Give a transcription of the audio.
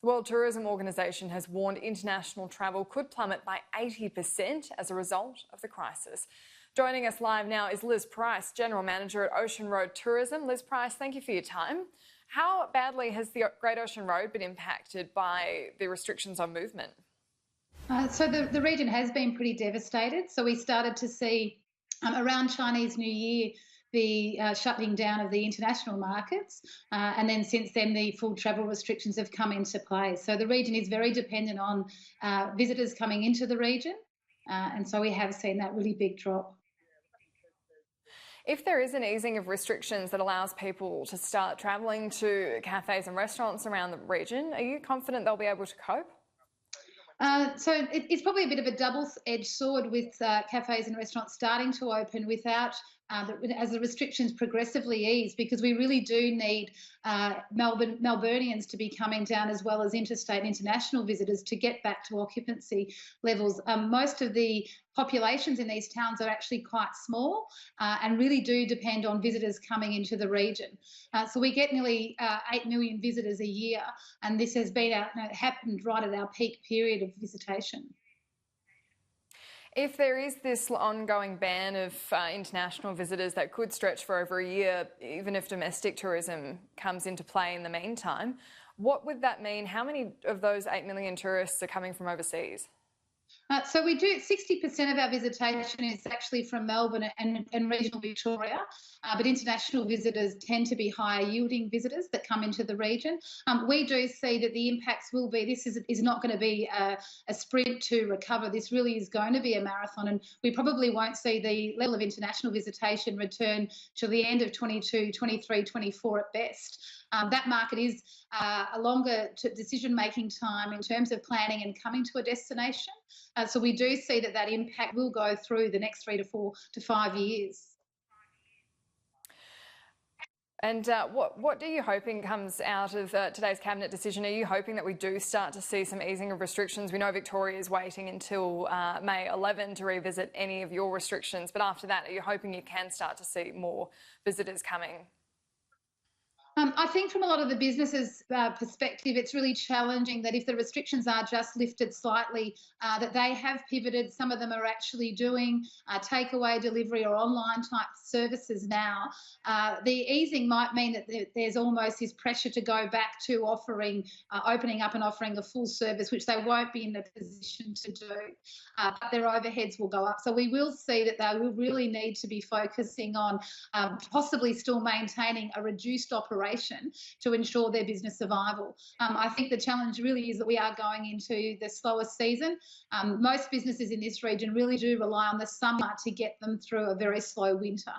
The World Tourism Organization has warned international travel could plummet by 80% as a result of the crisis. Joining us live now is Liz Price, General Manager at Ocean Road Tourism. Liz Price, thank you for your time. How badly has the Great Ocean Road been impacted by the restrictions on movement? So the region has been pretty devastated. So we started to see around Chinese New Year the shutting down of the international markets, and then since then the full travel restrictions have come into play. So the region is very dependent on visitors coming into the region, and so we have seen that really big drop. If there is an easing of restrictions that allows people to start travelling to cafes and restaurants around the region, are you confident they'll be able to cope? So it's probably a bit of a double-edged sword with cafes and restaurants starting to open without, as the restrictions progressively ease, because we really do need Melburnians to be coming down as well as interstate and international visitors to get back to occupancy levels. Most of the populations in these towns are actually quite small and really do depend on visitors coming into the region. So we get nearly 8 million visitors a year, and this has been happened right at our peak period of visitation. If there is this ongoing ban of international visitors that could stretch for over a year, even if domestic tourism comes into play in the meantime, what would that mean? How many of those 8 million tourists are coming from overseas? So we do 60% of our visitation is actually from Melbourne and regional Victoria, but international visitors tend to be higher yielding visitors that come into the region. We do see that the impacts will be, this is not going to be a sprint to recover. This really is going to be a marathon, and we probably won't see the level of international visitation return to the end of 22, 23, 24 at best. That market is a longer decision-making time in terms of planning and coming to a destination. So we do see that impact will go through the next 3 to 4 to 5 years. And what are you hoping comes out of today's Cabinet decision? Are you hoping that we do start to see some easing of restrictions? We know Victoria is waiting until May 11 to revisit any of your restrictions, but after that, are you hoping you can start to see more visitors coming? I think from a lot of the businesses' perspective, it's really challenging that if the restrictions are just lifted slightly, that they have pivoted. Some of them are actually doing takeaway, delivery or online type services now. The easing might mean that there's almost this pressure to go back to opening up and offering a full service, which they won't be in a position to do. But their overheads will go up. So we will see that they will really need to be focusing on possibly still maintaining a reduced operation to ensure their business survival. I think the challenge really is that we are going into the slower season. Most businesses in this region really do rely on the summer to get them through a very slow winter.